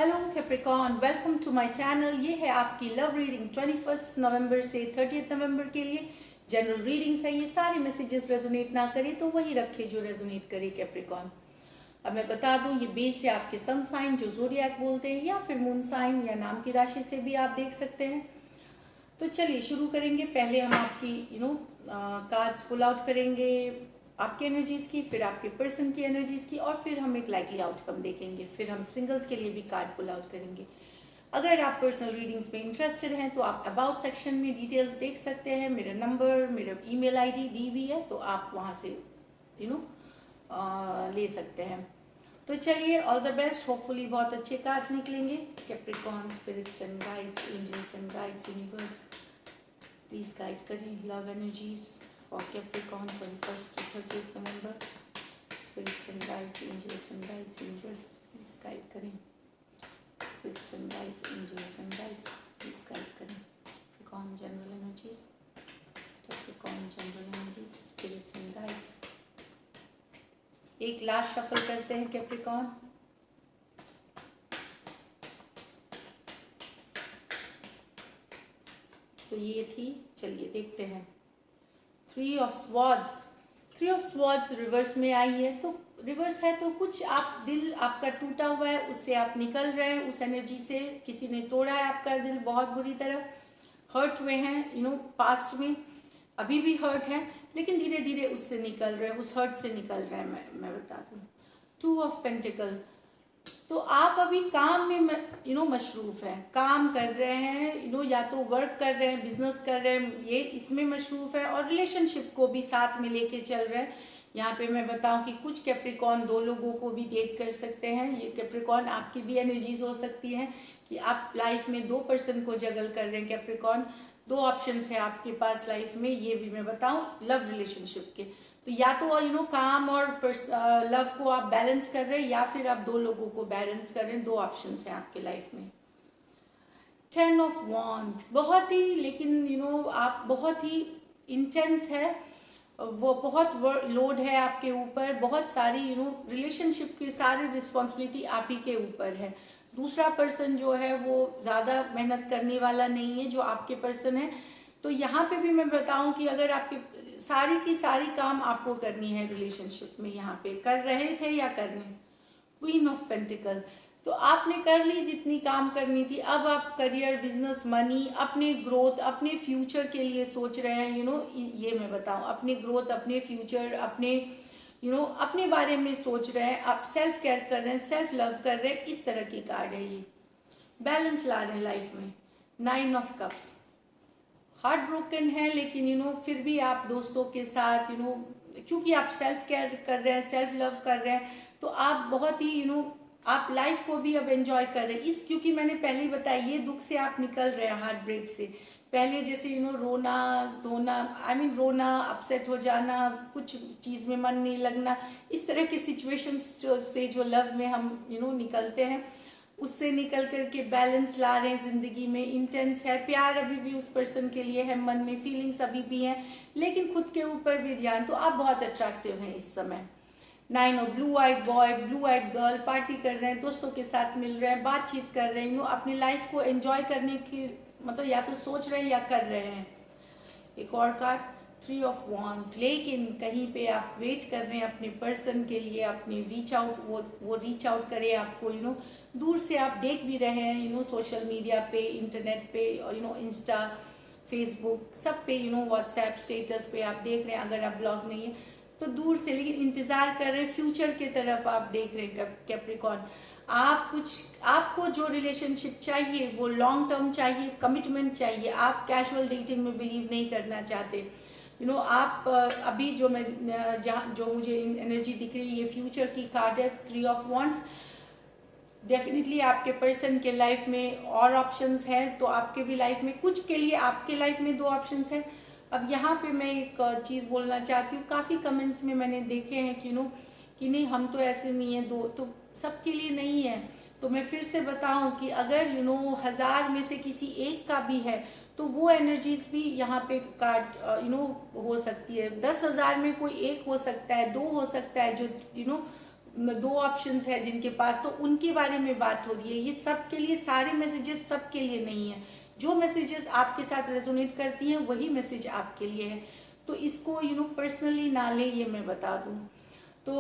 Hello Capricorn, welcome to my channel. ये है आपकी लव रीडिंग 21 नवंबर से 30 नवंबर के लिए जनरल रीडिंग्स है। ये सारे मैसेजेस रेजोनेट ना करे तो वही रखे जो रेजोनेट करे कैप्रिकॉर्न। अब मैं बता दूं, ये बेस है आपके सन साइन जो ज़ोडिएक बोलते हैं, या फिर मून साइन या नाम की राशि से भी आप देख सकते हैं। तो चलिए शुरू करेंगे। पहले हम आपकी कार्ड्स पुल आउट करेंगे आपकी एनर्जीज की, फिर आपके पर्सन की एनर्जीज की, और फिर हम एक लाइकली आउटकम देखेंगे। फिर हम सिंगल्स के लिए भी कार्ड पुल आउट करेंगे। अगर आप पर्सनल रीडिंग्स में इंटरेस्टेड हैं तो आप अबाउट सेक्शन में डिटेल्स देख सकते हैं। मेरा नंबर, मेरा ईमेल आईडी दी हुई है, तो आप वहाँ से ले सकते हैं। तो चलिए, ऑल द बेस्ट। होपफुली बहुत अच्छे कार्ड्स निकलेंगे। Capricorn, spirits and guides, angels and guides, universe please guide करें love energies for Capricorn 21 to 30 नवंबर। Spirits and guides, angels and guides, universe please guide करें। Spirits and guides, angels and guides please guide करें। Capricorn general energies, Capricorn general energies, spirits and guides. एक last shuffle करते हैं Capricorn. तो ये थी, चलिए देखते हैं। 3 of Swords। 3 of Swords reverse में आई है। तो रिवर्स है तो कुछ आप दिल आपका टूटा हुआ है, उससे आप निकल रहे हैं। उस एनर्जी से किसी ने तोड़ा है आपका दिल बहुत बुरी तरह, हर्ट हुए हैं पास्ट में, अभी भी हर्ट है, लेकिन धीरे धीरे उससे निकल रहे हैं, उस हर्ट से निकल रहे हैं। मैं बता दूं 2 of Pentacle। तो आप अभी काम में मशरूफ हैं, काम कर रहे हैं, या तो वर्क कर रहे हैं, बिजनेस कर रहे हैं, ये इसमें मशरूफ है, और रिलेशनशिप को भी साथ में लेके चल रहे हैं। यहाँ पे मैं बताऊं कि कुछ कैप्रिकॉर्न 2 लोगों को भी डेट कर सकते हैं। ये कैप्रिकॉर्न आपकी भी एनर्जीज हो सकती है कि आप लाइफ में 2 पर्सन को जगल कर रहे हैं। कैप्रिकॉर्न 2 ऑप्शन है आपके पास लाइफ में, ये भी मैं बताऊं लव रिलेशनशिप के। तो या तो काम और लव को आप बैलेंस कर रहे हैं, या फिर आप 2 लोगों को बैलेंस कर रहे हैं। 2 ऑप्शन हैं आपके लाइफ में। 10 of Wands, बहुत ही, लेकिन आप बहुत ही इंटेंस है, वो बहुत लोड है आपके ऊपर, बहुत सारी रिलेशनशिप की सारी रिस्पॉन्सिबिलिटी आप ही के ऊपर है। दूसरा पर्सन जो है वो ज़्यादा मेहनत करने वाला नहीं है, जो आपके पर्सन है। तो यहाँ पे भी मैं बताऊं कि अगर आपके सारी की सारी काम आपको करनी है रिलेशनशिप में, यहाँ पे कर रहे थे या करने। क्वीन ऑफ पेंटिकल, तो आपने कर ली जितनी काम करनी थी। अब आप करियर, बिजनेस, मनी, अपने ग्रोथ, अपने फ्यूचर के लिए सोच रहे हैं। ये मैं बताऊं, अपने ग्रोथ, अपने फ्यूचर, अपने बारे में सोच रहे हैं। आप सेल्फ केयर कर रहे हैं, सेल्फ लव कर रहे हैं। इस तरह की कार्ड है ये। बैलेंस ला रहे हैं लाइफ में। 9 of Cups, हार्ट ब्रोकन है, लेकिन फिर भी आप दोस्तों के साथ क्योंकि आप सेल्फ केयर कर रहे हैं, सेल्फ लव कर रहे हैं, तो आप बहुत ही आप लाइफ को भी अब एंजॉय कर रहे हैं। क्योंकि मैंने पहले ही बताया, ये दुख से आप निकल रहे हैं, हार्ट ब्रेक से। पहले जैसे रोना धोना, रोना, अपसेट हो जाना, कुछ चीज़ में मन नहीं लगना, इस तरह के सिचुएशंस से जो लव में हम निकलते हैं, उससे निकल करके बैलेंस ला रहे हैं जिंदगी में। इंटेंस है, प्यार अभी भी उस पर्सन के लिए है, मन में फीलिंग्स अभी भी हैं, लेकिन खुद के ऊपर भी ध्यान। तो आप बहुत अट्रैक्टिव हैं इस समय। 9 of blue eyed boy, blue eyed girl, party कर रहे हैं, दोस्तों के साथ मिल रहे हैं, बातचीत कर रहे हैं, अपनी लाइफ को एंजॉय करने की या तो सोच रहे हैं या कर रहे हैं। एक और कार्ड 3 of Wands, लेकिन कहीं पे आप वेट कर रहे हैं अपने पर्सन के लिए, अपने रीच आउट, वो रीच आउट करे आपको। दूर से आप देख भी रहे हैं, सोशल मीडिया पे, इंटरनेट पे, इंस्टा, फेसबुक, सब पे, व्हाट्सएप स्टेटस पे आप देख रहे हैं। अगर आप ब्लॉग नहीं है तो दूर से, लेकिन इंतजार कर रहे हैं, फ्यूचर की तरफ आप देख रहे हैं कैप्रिकॉर्न। आपको जो रिलेशनशिप चाहिए वो लॉन्ग टर्म चाहिए, कमिटमेंट चाहिए। आप कैजुअल डेटिंग में बिलीव नहीं करना चाहते। आप अभी जो मुझे एनर्जी दिख रही है, ये फ्यूचर की कार्ड है, 3 of Wands। डेफिनेटली आपके पर्सन के लाइफ में और ऑप्शंस हैं, तो आपके भी लाइफ में, कुछ के लिए आपके लाइफ में 2 ऑप्शंस हैं। अब यहाँ पे मैं एक चीज़ बोलना चाहती हूँ, काफ़ी कमेंट्स में मैंने देखे हैं कि नहीं, हम तो ऐसे नहीं है, 2 तो सबके लिए नहीं है। तो मैं फिर से बताऊं कि अगर 1000 में से किसी एक का भी है, तो वो एनर्जीज भी यहाँ पे कार्ड हो सकती है। 10,000 में कोई एक हो सकता है, 2 हो सकता है, जो दो ऑप्शंस है जिनके पास, तो उनके बारे में बात हो रही है। ये सब के लिए, सारे मैसेजेस सब के लिए नहीं है। जो मैसेजेस आपके साथ रेजोनेट करती हैं वही मैसेज आपके लिए है। तो इसको पर्सनली ना ले, ये मैं बता दूं। तो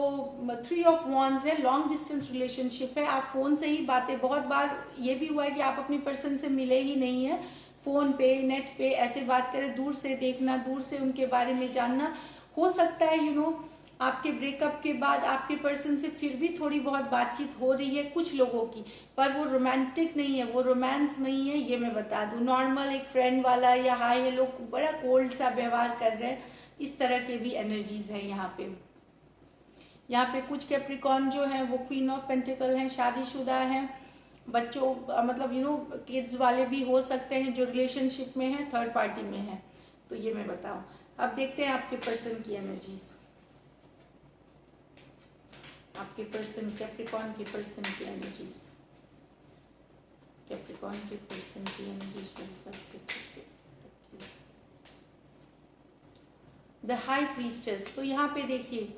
3 ऑफ वॉन्ड्स है, लॉन्ग डिस्टेंस रिलेशनशिप है। आप फ़ोन से ही बातें, बहुत बार ये भी हुआ है कि आप अपनी पर्सन से मिले ही नहीं है, फ़ोन पे नेट पे ऐसे बात करें, दूर से देखना, दूर से उनके बारे में जानना। हो सकता है आपके ब्रेकअप के बाद आपके पर्सन से फिर भी थोड़ी बहुत बातचीत हो रही है कुछ लोगों की, पर वो रोमांटिक नहीं है, वो रोमांस नहीं है, ये मैं बता दूं। नॉर्मल एक फ्रेंड वाला या हाय हेलो, बड़ा कोल्ड सा व्यवहार कर रहे हैं, इस तरह के भी एनर्जीज हैं यहाँ पे। यहाँ पे कुछ कैप्रिकॉन जो है वो क्वीन ऑफ पेंटिकल हैं, शादीशुदा हैं, बच्चों मतलब किड्स वाले भी हो सकते हैं जो रिलेशनशिप में हैं, थर्ड पार्टी में हैं। तो ये मैं बताऊं। अब देखते हैं आपके पर्सन की एनर्जीज, आपके पर्सन, कैप्रिकॉन के पर्सन की एनर्जीज, कैप्रिकॉन के पर्सन की एनर्जीज। द हाई प्रीस्टेस, तो यहाँ पे देखिए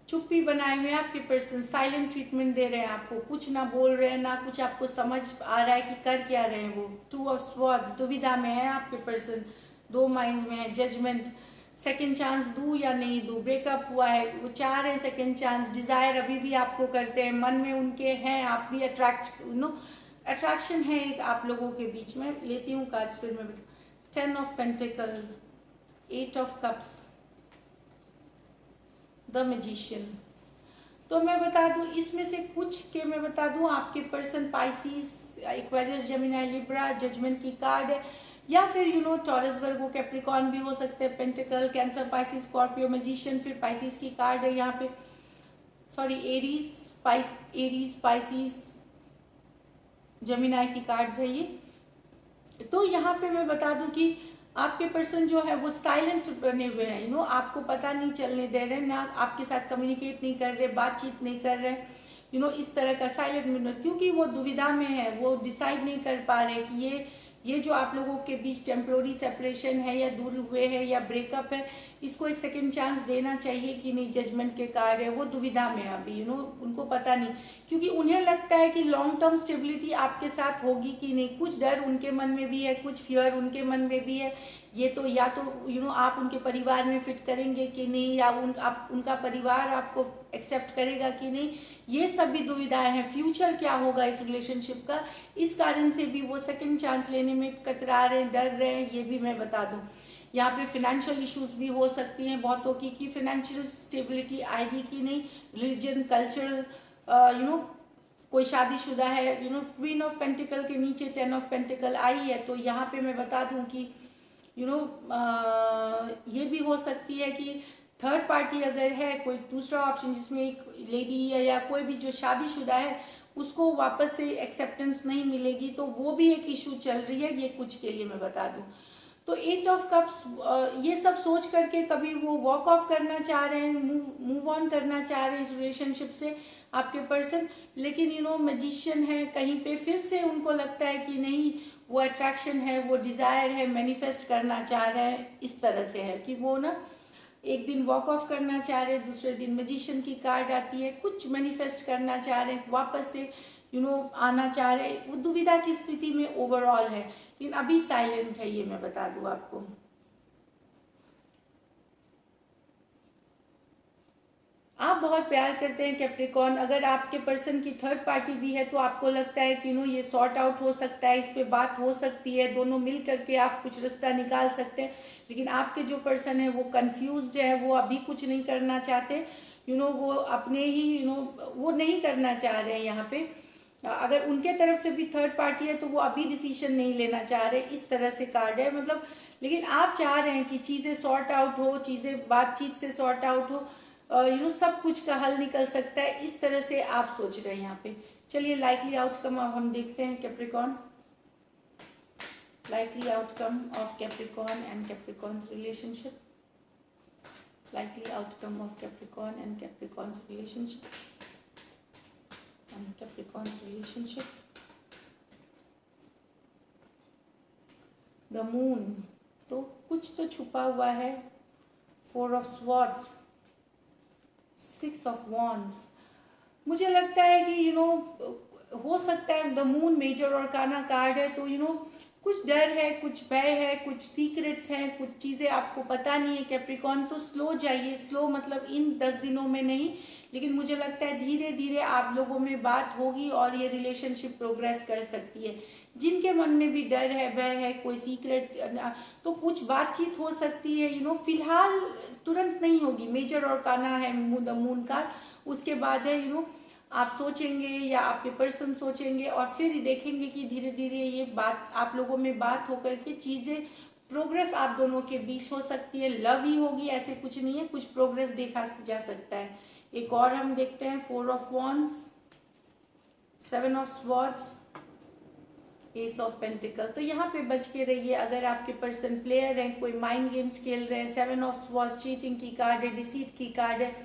चुप्पी बनाए हुए आपके पर्सन, साइलेंट ट्रीटमेंट दे रहे हैं आपको, कुछ ना बोल रहे हैं, ना कुछ आपको समझ आ रहा है कि कर क्या रहे हैं वो। 2 ऑफ स्वॉर्ड्स, दुविधा में है आपके पर्सन, दो माइंड में है, जजमेंट, सेकंड चांस दूं या नहीं दूं, ब्रेकअप हुआ है, वो चाह रहे हैं सेकंड चांस, डिजायर अभी भी आपको करते हैं, मन में उनके हैं, आप भी अट्रैक्शन है एक आप लोगों के बीच में। लेती हूँ कार्ड्स फिर मैं। 10 of pentacle, 8 of cups, the magician. तो मैं बता दूं इसमें से कुछ के, मैं बता दूं आपके person Pisces, Aquarius, Gemini, Libra, judgment की कार्ड है, या फिर टॉरस, वर्गो, कैप्रिकॉन भी हो सकते हैं, pentacle, cancer, Pisces, Scorpio, magician, फिर पाइसिस की कार्ड है यहाँ पे, सॉरी एरीज, पाइसिस, जेमिनी की कार्ड्स है ये। तो यहाँ पे मैं बता दूं कि आपके पर्सन जो है वो साइलेंट बने हुए हैं, आपको पता नहीं चलने दे रहे, ना आपके साथ कम्युनिकेट नहीं कर रहे, बातचीत नहीं कर रहे, इस तरह का साइलेंट, क्योंकि वो दुविधा में है, वो डिसाइड नहीं कर पा रहे कि ये जो आप लोगों के बीच टेम्प्रोरी सेपरेशन है या दूर हुए हैं या ब्रेकअप है, इसको एक सेकेंड चांस देना चाहिए कि नहीं। जजमेंट के कार्ड है, वो दुविधा में अभी, उनको पता नहीं, क्योंकि उन्हें लगता है कि लॉन्ग टर्म स्टेबिलिटी आपके साथ होगी कि नहीं, कुछ डर उनके मन में भी है, कुछ फियर उनके मन में भी है। ये तो या तो आप उनके परिवार में फिट करेंगे कि नहीं, या उनका परिवार आपको एक्सेप्ट करेगा कि नहीं, ये सब भी दुविधाएं हैं। फ्यूचर क्या होगा इस रिलेशनशिप का, इस कारण से भी वो सेकंड चांस लेने में कतरा रहे हैं, डर रहे हैं, ये भी मैं बता दूं। यहाँ पे फिनेंशियल इश्यूज भी हो सकती हैं बहुतों की फिनेंशियल स्टेबिलिटी आएगी कि नहीं, रिलीजन, कल्चरल, कोई शादीशुदा है, क्वीन ऑफ पेंटिकल के नीचे 10 ऑफ पेंटिकल आई है, तो यहाँ पे मैं बता दूं कि ये भी हो सकती है कि थर्ड पार्टी अगर है, कोई दूसरा ऑप्शन जिसमें एक लेडी है या कोई भी जो शादीशुदा है, उसको वापस से एक्सेप्टेंस नहीं मिलेगी, तो वो भी एक इशू चल रही है, ये कुछ के लिए मैं बता दूं। तो 8 ऑफ कप्स, ये सब सोच करके कभी वो वॉक ऑफ करना चाह रहे हैं, मूव ऑन करना चाह रहे हैं इस रिलेशनशिप से आपके पर्सन, लेकिन मैजिशियन है, कहीं पे फिर से उनको लगता है कि नहीं, वो अट्रैक्शन है, वो डिजायर है, मैनिफेस्ट करना चाह रहे हैं, इस तरह से है कि वो एक दिन वॉक ऑफ करना चाह रहे हैं, दूसरे दिन मैजिशियन की कार्ड आती है, कुछ मैनिफेस्ट करना चाह रहे हैं, वापस से आना चाह रहे हैं, वो दुविधा की स्थिति में ओवरऑल है, लेकिन अभी साइलेंट है, ये मैं बता दूं आपको। आप बहुत प्यार करते हैं कैप्रिकॉन, अगर आपके पर्सन की थर्ड पार्टी भी है तो आपको लगता है कि ये सॉर्ट आउट हो सकता है, इस पे बात हो सकती है, दोनों मिल करके आप कुछ रास्ता निकाल सकते हैं, लेकिन आपके जो पर्सन है वो कंफ्यूज्ड है, वो अभी कुछ नहीं करना चाहते, वो अपने ही वो नहीं करना चाह रहे हैं यहाँ पे। अगर उनके तरफ से भी थर्ड पार्टी है तो वो अभी डिसीजन नहीं लेना चाह रहे, इस तरह से कार्ड है मतलब, लेकिन आप चाह रहे हैं कि चीज़ें सॉर्ट आउट हो, चीज़ें बातचीत से सॉर्ट आउट हो, सब कुछ का हल निकल सकता है, इस तरह से आप सोच रहे हैं यहाँ पे। चलिए लाइकली आउटकम अब हम देखते हैं Capricorn, likely outcome of Capricorn and Capricorn's relationship, likely outcome of Capricorn and Capricorn's relationship, and Capricorn's relationship, the moon, तो कुछ तो छुपा हुआ है, 4 of swords, 6 of wands, मुझे लगता है कि हो सकता है द मून मेजर और काना कार्ड है, तो कुछ डर है, कुछ भय है, कुछ सीक्रेट्स हैं, कुछ चीज़ें आपको पता नहीं है कैप्रिकॉन। तो स्लो जाइए, स्लो मतलब इन 10 दिनों में नहीं, लेकिन मुझे लगता है धीरे धीरे आप लोगों में बात होगी और ये रिलेशनशिप प्रोग्रेस कर सकती है। जिनके मन में भी डर है, भय है, कोई सीक्रेट, तो कुछ बातचीत हो सकती है। फिलहाल तुरंत नहीं होगी, मेजर और काना है द मून कार्ड। उसके बाद है आप सोचेंगे या आपके पर्सन सोचेंगे और फिर देखेंगे कि धीरे धीरे ये बात आप लोगों में बात होकर के चीज़ें प्रोग्रेस आप दोनों के बीच हो सकती है। लव ही होगी ऐसे कुछ नहीं है, कुछ प्रोग्रेस देखा जा सकता है। एक और हम देखते हैं 4 of wands, 7 of swords, S of pentacle. तो यहाँ पे बच के रहिए अगर आपके पर्सन प्लेयर हैं, कोई माइंड गेम्स खेल रहे हैं। 7 ऑफ स्वॉर्ड्स चीटिंग की कार्ड है, डिसीट की कार्ड है,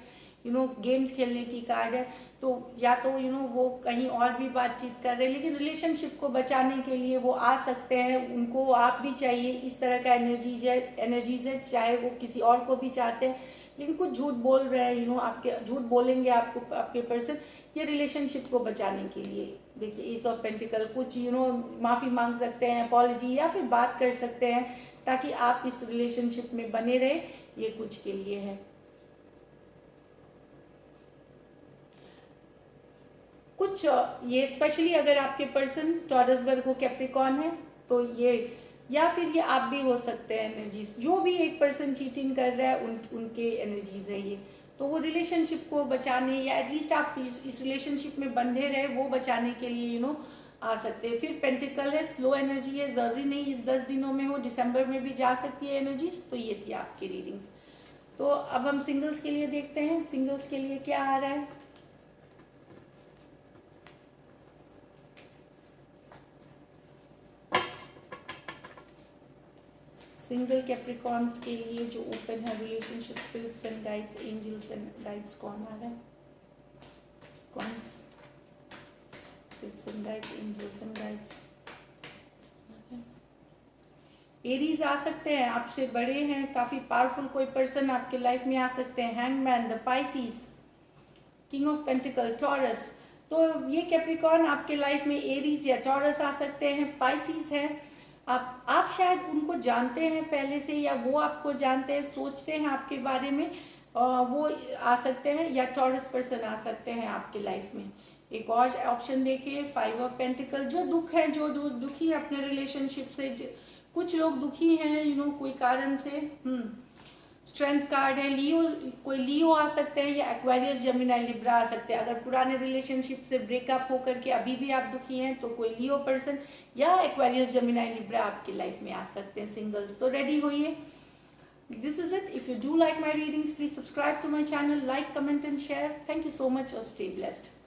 गेम्स खेलने की कार्ड है। तो या तो वो कहीं और भी बातचीत कर रहे हैं, लेकिन रिलेशनशिप को बचाने के लिए वो आ सकते हैं, उनको आप भी चाहिए। इस तरह का एनर्जीज है, चाहे वो किसी और को भी चाहते हैं, लेकिन कुछ झूठ बोल रहे हैं, आपके झूठ बोलेंगे आपको आपके पर्सन, ये रिलेशनशिप को बचाने के लिए। देखिए एस ऑफ पेंटिकल, कुछ माफ़ी मांग सकते हैं, अपॉलॉजी, या फिर बात कर सकते हैं ताकि आप इस रिलेशनशिप में बने रहे, ये कुछ के लिए है। कुछ ये स्पेशली अगर आपके पर्सन टॉरस वर्गो कैप्रिकॉन है तो ये, या फिर ये आप भी हो सकते हैं एनर्जीज। जो भी एक पर्सन चीटिंग कर रहा है उनके एनर्जीज है ये। तो वो रिलेशनशिप को बचाने या एटलीस्ट आप इस रिलेशनशिप में बंधे रहे वो बचाने के लिए आ सकते हैं। फिर पेंटिकल है, स्लो एनर्जी है, ज़रूरी नहीं इस 10 दिनों में हो, दिसंबर में भी जा सकती है एनर्जीज। तो ये थी आपकी रीडिंग्स। तो अब हम सिंगल्स के लिए देखते हैं, सिंगल्स के लिए क्या आ रहा है। सिंगल कैप्रिकॉन्स के लिए जो ओपन है relationship, spirits and guides, angels and guides, कौन आ रहा है? कौन? Spirits and guides, angels and guides. Aries आ सकते हैं, आपसे बड़े हैं, काफी पावरफुल कोई पर्सन आपके लाइफ में आ सकते हैं। Hangman, the Pisces, king of pentacle, taurus. तो ये कैप्रिकॉन आपके लाइफ में एरीज या टॉरस आ सकते हैं, पाइसिस है। आप शायद उनको जानते हैं पहले से, या वो आपको जानते हैं, सोचते हैं आपके बारे में, वो आ सकते हैं, या टॉरस पर्सन आ सकते हैं आपके लाइफ में। एक और ऑप्शन देखिए 5 ऑफ पेंटिकल, जो दुख है, जो दुखी है अपने रिलेशनशिप से, कुछ लोग दुखी हैं कोई कारण से। स्ट्रेंथ कार्ड है, लियो, कोई लियो आ सकते हैं, या एक्वेरियस, जेमिनी, लिब्रा आ सकते हैं। अगर पुराने रिलेशनशिप से ब्रेकअप होकर के अभी भी आप दुखी हैं तो कोई लियो पर्सन या एक्वेरियस, जेमिनी, लिब्रा आपकी लाइफ में आ सकते हैं। सिंगल्स तो रेडी होइए। This is it. If you do like my readings, please subscribe to my channel, like, comment and share. Thank you so much और स्टे ब्लेस्ड।